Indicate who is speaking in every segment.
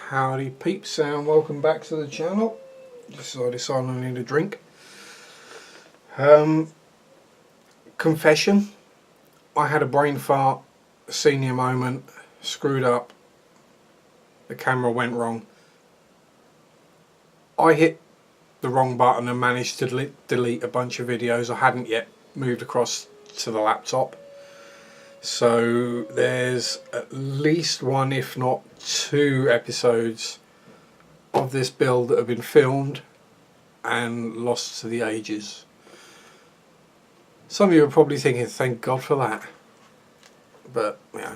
Speaker 1: Howdy peeps, and welcome back to the channel. Just decided I need a drink. Confession, I had a brain fart, a senior moment, screwed up, the camera went wrong. I hit the wrong button and managed to delete a bunch of videos I hadn't yet moved across to the laptop. So there's at least one, if not two episodes of this build that have been filmed and lost to the ages. Some of you are probably thinking, thank God for that. But yeah,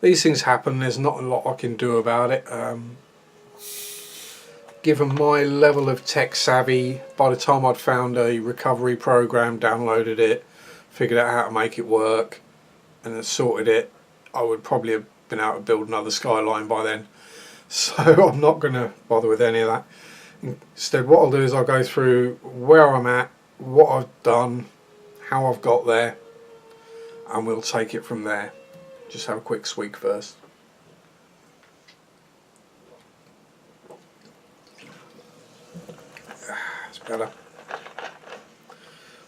Speaker 1: these things happen. There's not a lot I can do about it. Given my level of tech savvy, by the time I'd found a recovery program, downloaded it, figured out how to make it work, and then sorted it, I would probably have been able to build another skyline by then. So I'm not going to bother with any of that. Instead, what I'll do is I'll go through where I'm at, what I've done, how I've got there, and we'll take it from there. Just have a quick swig first. It's better.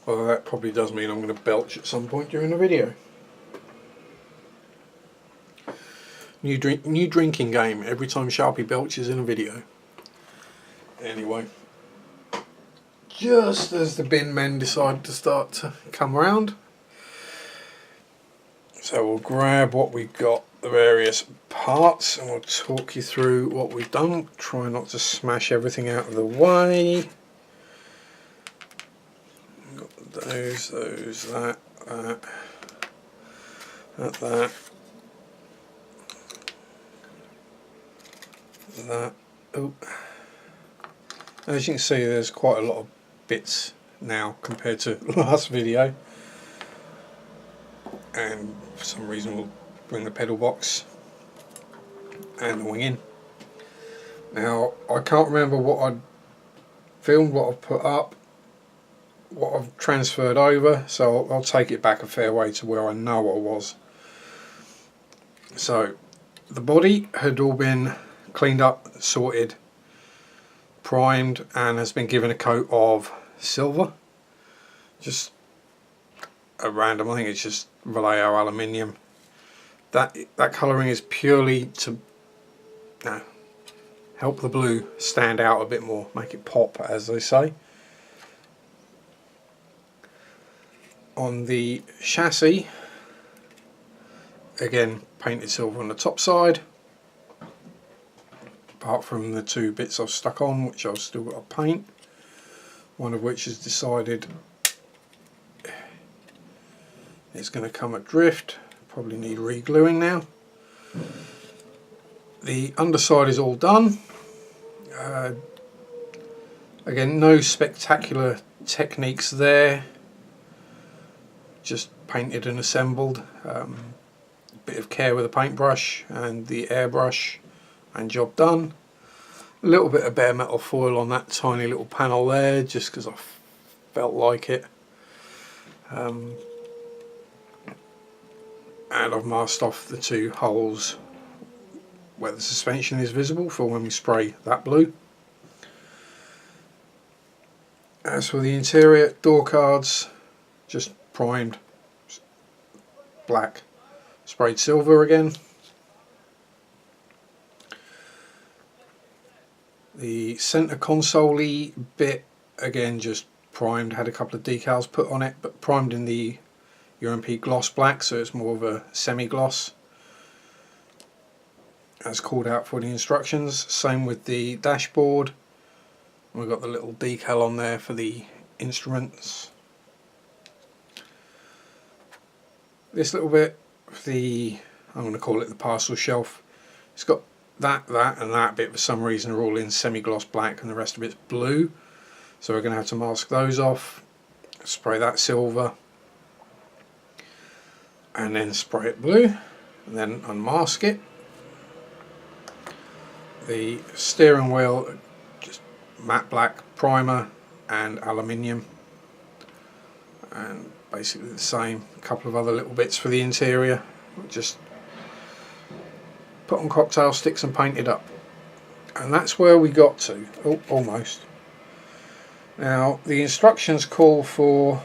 Speaker 1: Although that probably does mean I'm going to belch at some point during the video. New drinking game every time Sharpie belches in a video. Anyway, just as the bin men decide to start to come around, so we'll grab what we've got, the various parts, and we'll talk you through what we've done. Try not to smash everything out of the way. Got those, that. Oh, as you can see, there's quite a lot of bits now compared to the last video, and for some reason we'll bring the pedal box and the wing in. Now I can't remember what I'd filmed, what I've put up, what I've transferred over, so I'll take it back a fair way to where I know I was. So the body had all been cleaned up, sorted, primed, and has been given a coat of silver. Just a random, I think it's just Vallejo aluminium. That colouring is purely to help the blue stand out a bit more, make it pop, as they say. On the chassis, again painted silver on the top side, apart from the two bits I've stuck on, which I've still got to paint, one of which has decided it's going to come adrift, probably need re-gluing now. The underside is all done. Again, no spectacular techniques there, just painted and assembled. Bit of care with the paintbrush and the airbrush, and job done. A little bit of bare metal foil on that tiny little panel there, just because I felt like it. And I've masked off the two holes where the suspension is visible for when we spray that blue. As for the interior, door cards just primed black, sprayed silver again. The centre console-y bit, again just primed, had a couple of decals put on it, but primed in the UMP gloss black, so it's more of a semi-gloss, as called out for the instructions. Same with the dashboard. We've got the little decal on there for the instruments. This little bit, I'm going to call it the parcel shelf, it's got that and that bit for some reason are all in semi-gloss black, and the rest of it's blue, so we're going to have to mask those off, spray that silver, and then spray it blue, and then unmask it. The steering wheel, just matte black primer and aluminium, and basically the same. A couple of other little bits for the interior, just put on cocktail sticks and painted up. And that's where we got to. Oh, almost. Now the instructions call for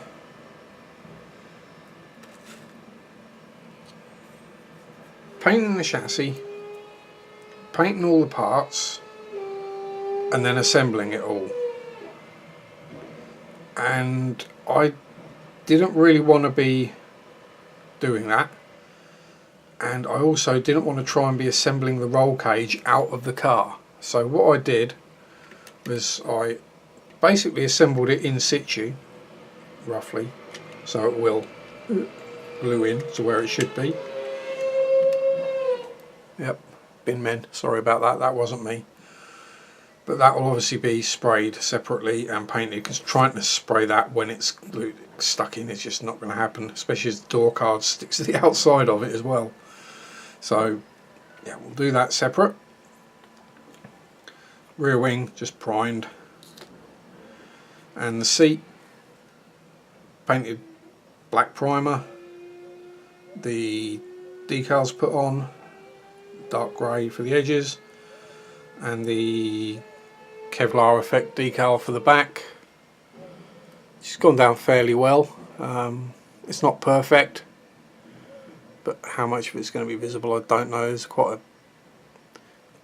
Speaker 1: painting the chassis, painting all the parts, and then assembling it all. And I didn't really want to be doing that, and I also didn't want to try and be assembling the roll cage out of the car. So what I did was I basically assembled it in situ, roughly, so it will glue in to where it should be. Yep, bin men, sorry about that, that wasn't me. But that will obviously be sprayed separately and painted, because trying to spray that when it's glued, stuck in is just not going to happen, especially as the door card sticks to the outside of it as well. So yeah, we'll do that separate. Rear wing just primed, and the seat painted black primer, the decals put on dark grey for the edges, and the Kevlar effect decal for the back. It's gone down fairly well. It's not perfect, but how much of it's going to be visible I don't know. There's quite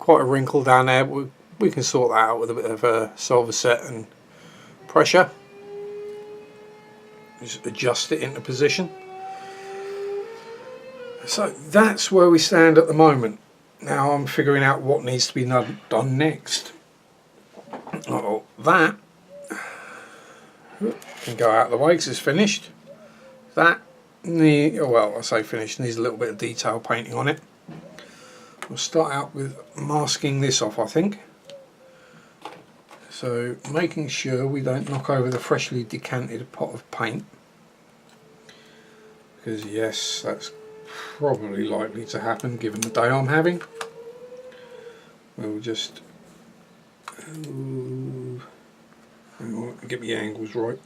Speaker 1: a wrinkle down there. We can sort that out with a bit of a solver set and pressure. Just adjust it into position. So that's where we stand at the moment. Now I'm figuring out what needs to be done next. Oh, that can go out of the way because it's finished. That well, I say finished, needs a little bit of detail painting on it. We'll start out with masking this off, I think. So making sure we don't knock over the freshly decanted pot of paint, because yes, that's probably likely to happen given the day I'm having. We'll just hang on, get the angles right.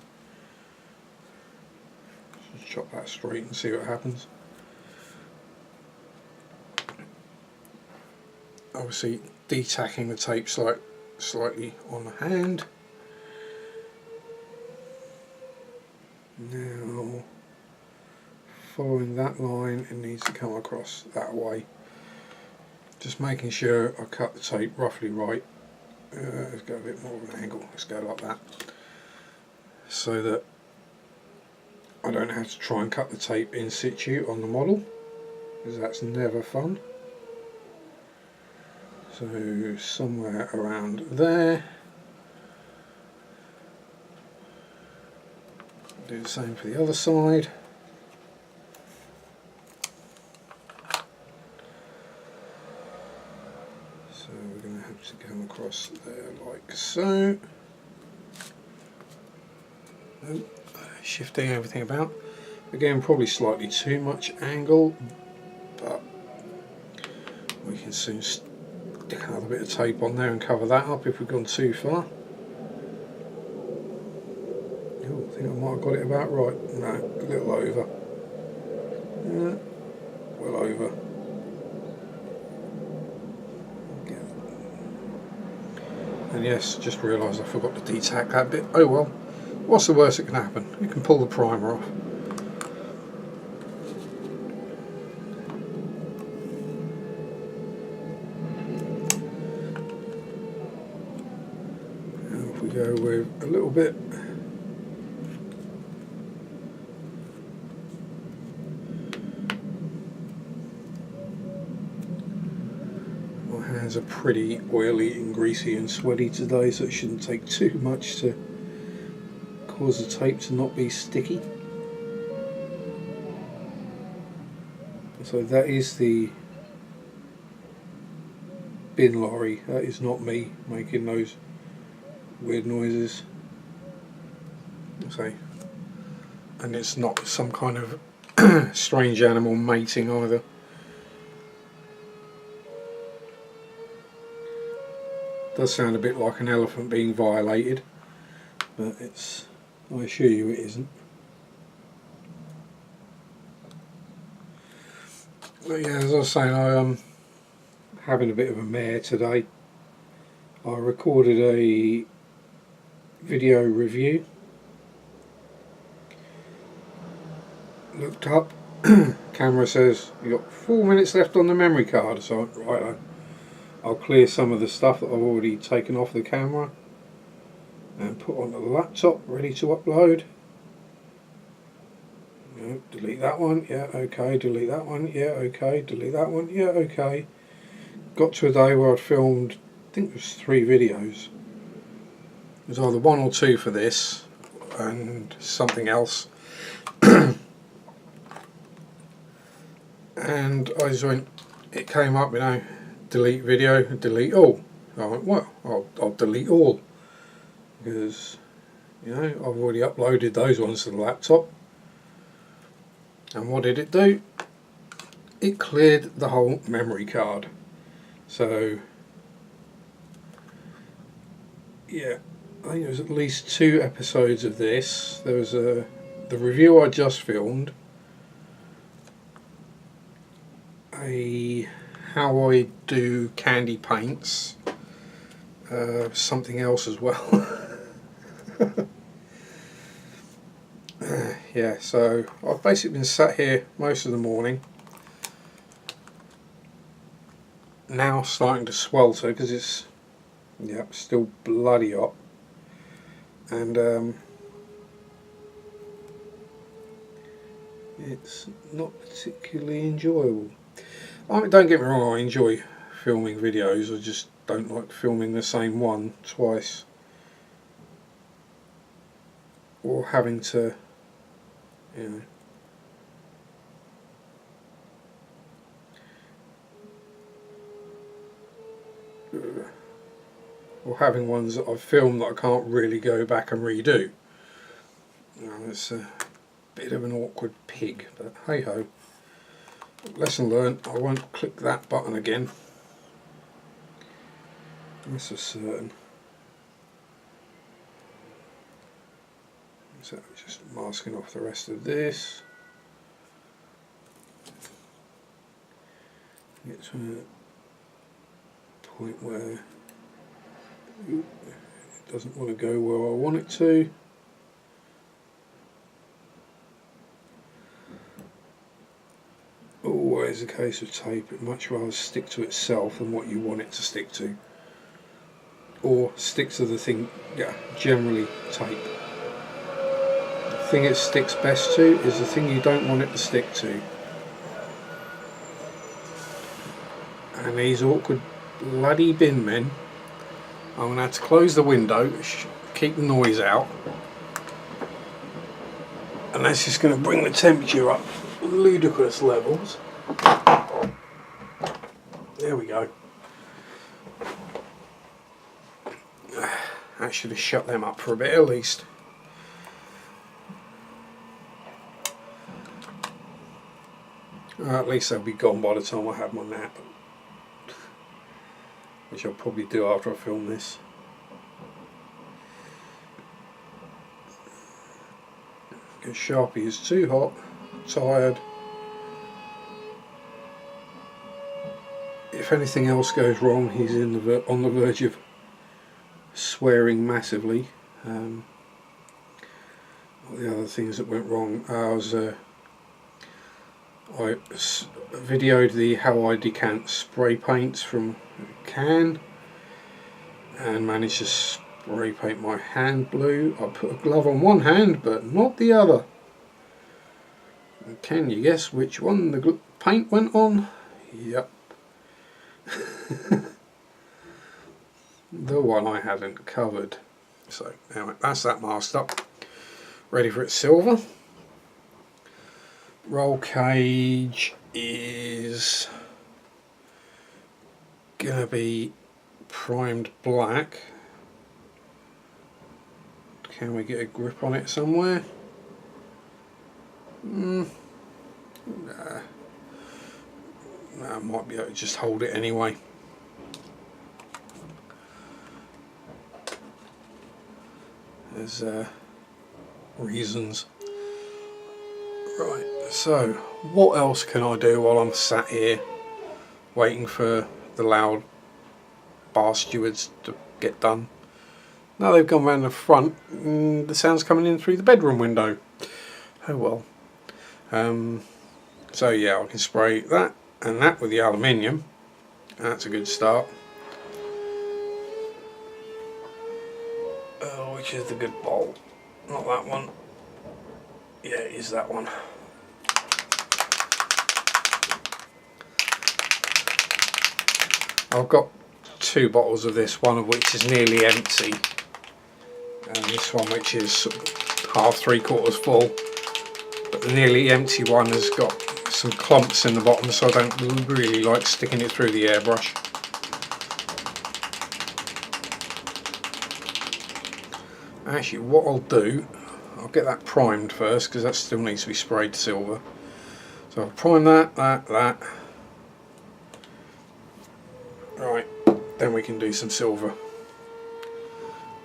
Speaker 1: Just chop that straight and see what happens. Obviously detacking the tape slightly on the hand. Now following that line, it needs to come across that way. Just making sure I cut the tape roughly right. Let's go a bit more of an angle. Let's go like that, so that I don't have to try and cut the tape in situ on the model, because that's never fun. So somewhere around there. Do the same for the other side. So we're going to have to come across there like so. Shifting everything about. Again, probably slightly too much angle, but we can soon stick another bit of tape on there and cover that up if we've gone too far. Oh, I think I might have got it about right. No, a little over. Yeah, well over. And yes, just realised I forgot to detack that bit. Oh well, what's the worst that can happen? You can pull the primer off. And if we go with a little bit, my hands are pretty oily and greasy and sweaty today, so it shouldn't take too much to cause the tape to not be sticky. So that is the bin lorry, that is not me making those weird noises. So, and it's not some kind of strange animal mating either. Does sound a bit like an elephant being violated, but it's, I assure you it isn't. But yeah, as I was saying, I'm having a bit of a mare today. I recorded a video review, looked up, camera says you got 4 minutes left on the memory card, so right, I'll clear some of the stuff that I've already taken off the camera and put onto the laptop ready to upload. No, delete that one, yeah, okay, delete that one, yeah, okay, delete that one, yeah, okay. Got to a day where I'd filmed, I think it was 3 videos. It was either 1 or 2 for this and something else. And I just went, it came up, you know, delete video, delete all. I went, well, I'll delete all, because, you know, I've already uploaded those ones to the laptop. And what did it do? It cleared the whole memory card. So, yeah, I think it was at least 2 episodes of this. There was the review I just filmed, how I do candy paints, something else as well. Yeah, so I've basically been sat here most of the morning, now starting to swelter because it's, yeah, still bloody hot, and it's not particularly enjoyable. I mean, don't get me wrong, I enjoy filming videos, I just don't like filming the same one twice, or having to, you know, or having ones that I've filmed that I can't really go back and redo. You know, it's a bit of an awkward pig, but hey ho. Lesson learned, I won't click that button again. That's for certain. So just masking off the rest of this. Get to a point where it doesn't want to go where I want it to. Always a case of tape. It'd much rather stick to itself than what you want it to stick to, or stick to the thing. Yeah, generally tape. The thing it sticks best to is the thing you don't want it to stick to. And these awkward bloody bin men, I'm going to have to close the window, keep the noise out, and that's just going to bring the temperature up ludicrous levels. There we go. That should have shut them up for a bit at least. At least they'll be gone by the time I have my nap, which I'll probably do after I film this. Because Sharpie is too hot, tired. If anything else goes wrong, he's on the verge of swearing massively. What the other things that went wrong? I videoed how I decant spray paints from a can and managed to spray paint my hand blue. I put a glove on one hand but not the other. And can you guess which one the paint went on? Yep. The one I hadn't covered. So anyway, that's that masked up, ready for its silver. Roll cage is gonna be primed black. Can we get a grip on it somewhere? Nah. I might be able to just hold it anyway. There's reasons. Right, so what else can I do while I'm sat here waiting for the loud bar stewards to get done. Now they've gone round the front and the sound's coming in through the bedroom window. Oh well. So yeah, I can spray that and that with the aluminium. That's a good start. Which is the good bowl? Not that one. Yeah, it is that one. I've got 2 bottles of this, one of which is nearly empty, and this one which is half, 3/4 full. But the nearly empty one has got some clumps in the bottom, so I don't really like sticking it through the airbrush. Actually, what I'll do, I'll get that primed first because that still needs to be sprayed silver. So I'll prime that. Right, then we can do some silver.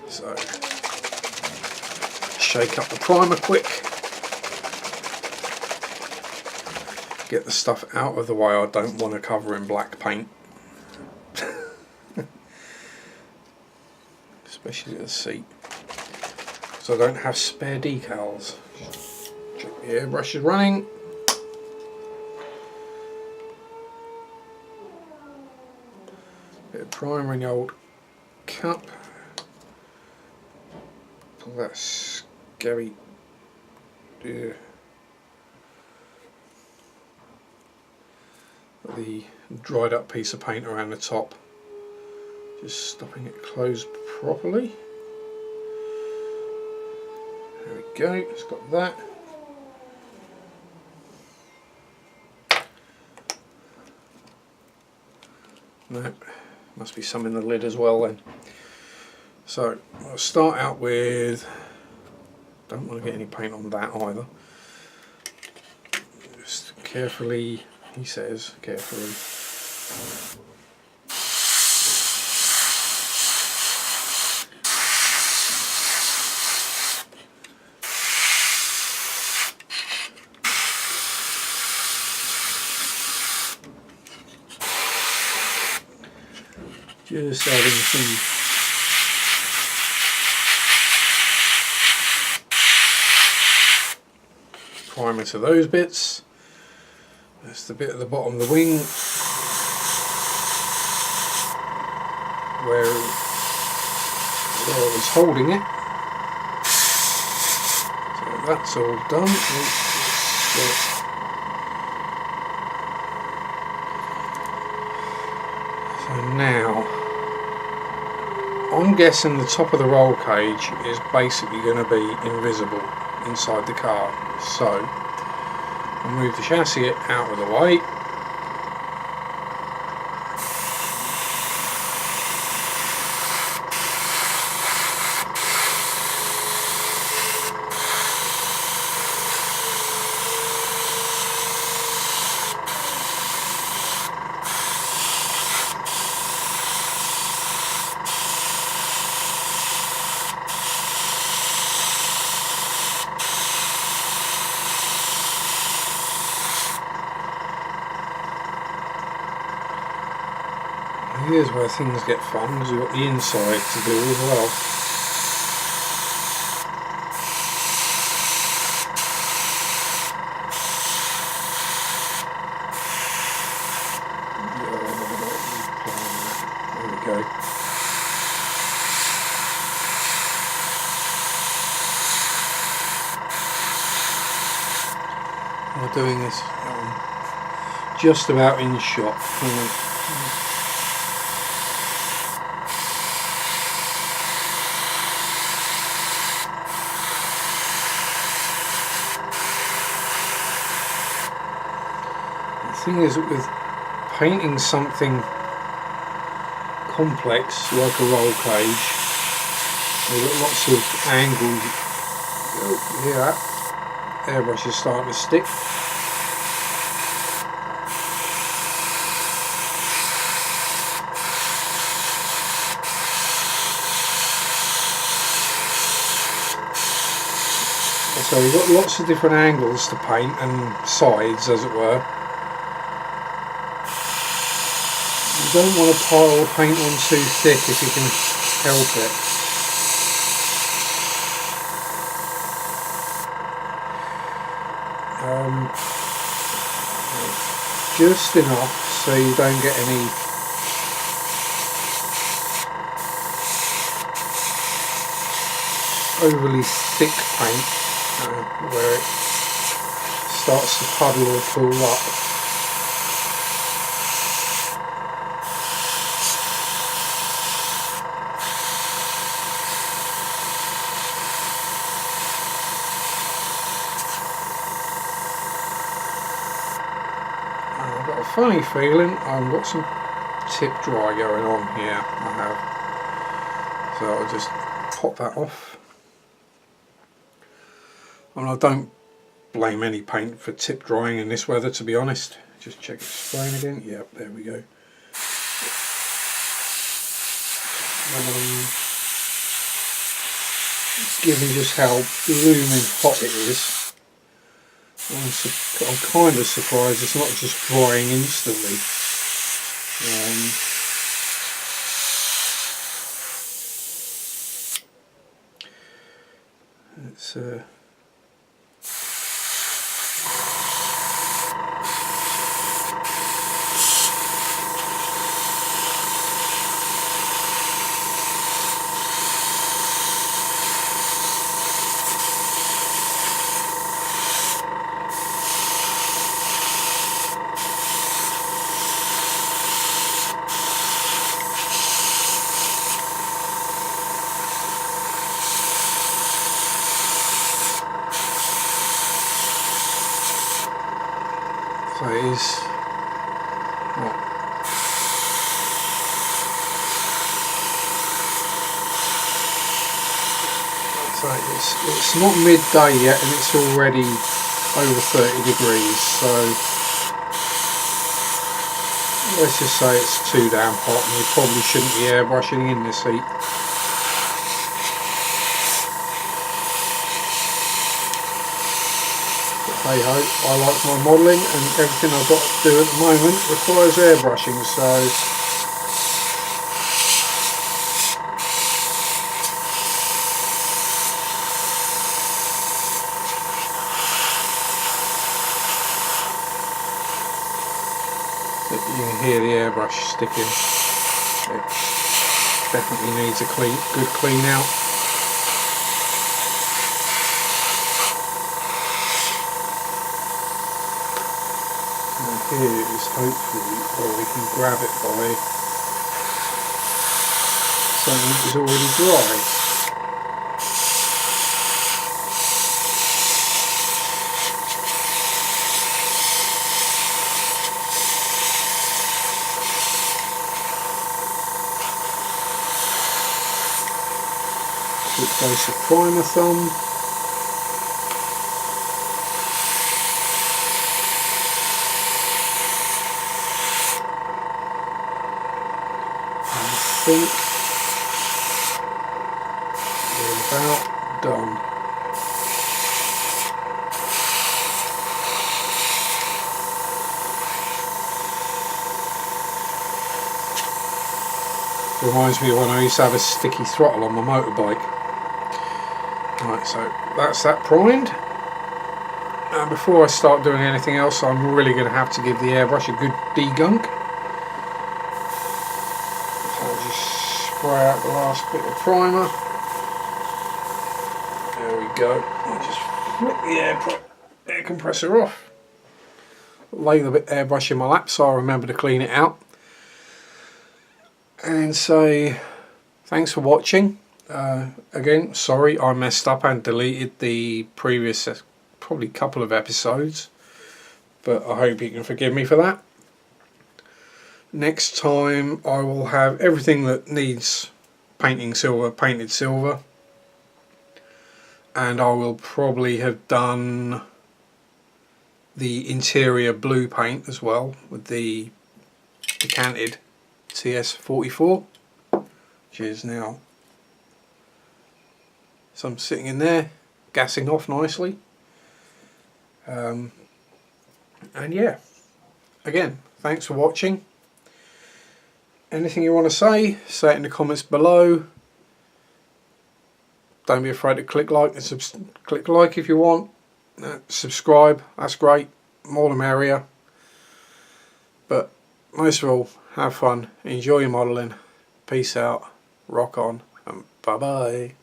Speaker 1: So, shake up the primer quick. Get the stuff out of the way I don't want to cover in black paint. Especially the seat. So I don't have spare decals. Check the airbrush is running. Bit of primer in the old cup. Pull that scary the dried up piece of paint around the top. Just stopping it closed properly. There we go, it's got that. No, must be some in the lid as well then. So I'll start out with, don't want to get any paint on that either. Just carefully, he says, carefully. Just adding some primer to those bits. That's the bit at the bottom of the wing where I was holding it. So that's all done. So now I'm guessing the top of the roll cage is basically going to be invisible inside the car. So I'll move the chassis out of the way. Here's where things get fun, because you've got the inside to do as well. There we go. We're doing this just about in shot. The thing is, with painting something complex like a roll cage, you've got lots of angles. Oh, hear that? Airbrush is starting to stick. So you've got lots of different angles to paint and sides, as it were. You don't want to pile the paint on too thick if you can help it. Just enough so you don't get any overly thick paint where it starts to puddle or pool up. I've got a funny feeling I've got some tip dry going on here. I have. So I'll just pop that off. I mean, I don't blame any paint for tip drying in this weather, to be honest. Just check its flame again. Yep, there we go. It's given just how blooming hot it is. I'm kind of surprised it's not just drying instantly. It's so it is what, so it's not midday yet and it's already over 30 degrees, so let's just say it's too damn hot and you probably shouldn't be airbrushing in this heat. Hey ho, I like my modelling and everything I've got to do at the moment requires airbrushing, so you can hear the airbrush sticking. It definitely needs a good clean out. Here is hopefully where we can grab it by something that is already dry. Quick dose of primer thumb. I think we're about done. Reminds me of when I used to have a sticky throttle on my motorbike. Right, so that's that primed. And before I start doing anything else, I'm really going to have to give the airbrush a good degunk. Spray out the last bit of primer. There we go. I'll just flick the air compressor off. Lay the airbrush in my lap so I remember to clean it out. And say thanks for watching. Again, sorry I messed up and deleted the previous probably couple of episodes, but I hope you can forgive me for that. Next time I will have everything that needs painting silver painted silver, and I will probably have done the interior blue paint as well with the decanted TS44, which is now some sitting in there gassing off nicely. And yeah, again, thanks for watching. anything you want to say it in the comments below. Don't be afraid to click like and click like if you want. Subscribe, that's great, more the merrier. But most of all, have fun, enjoy your modelling, peace out, rock on, and bye bye.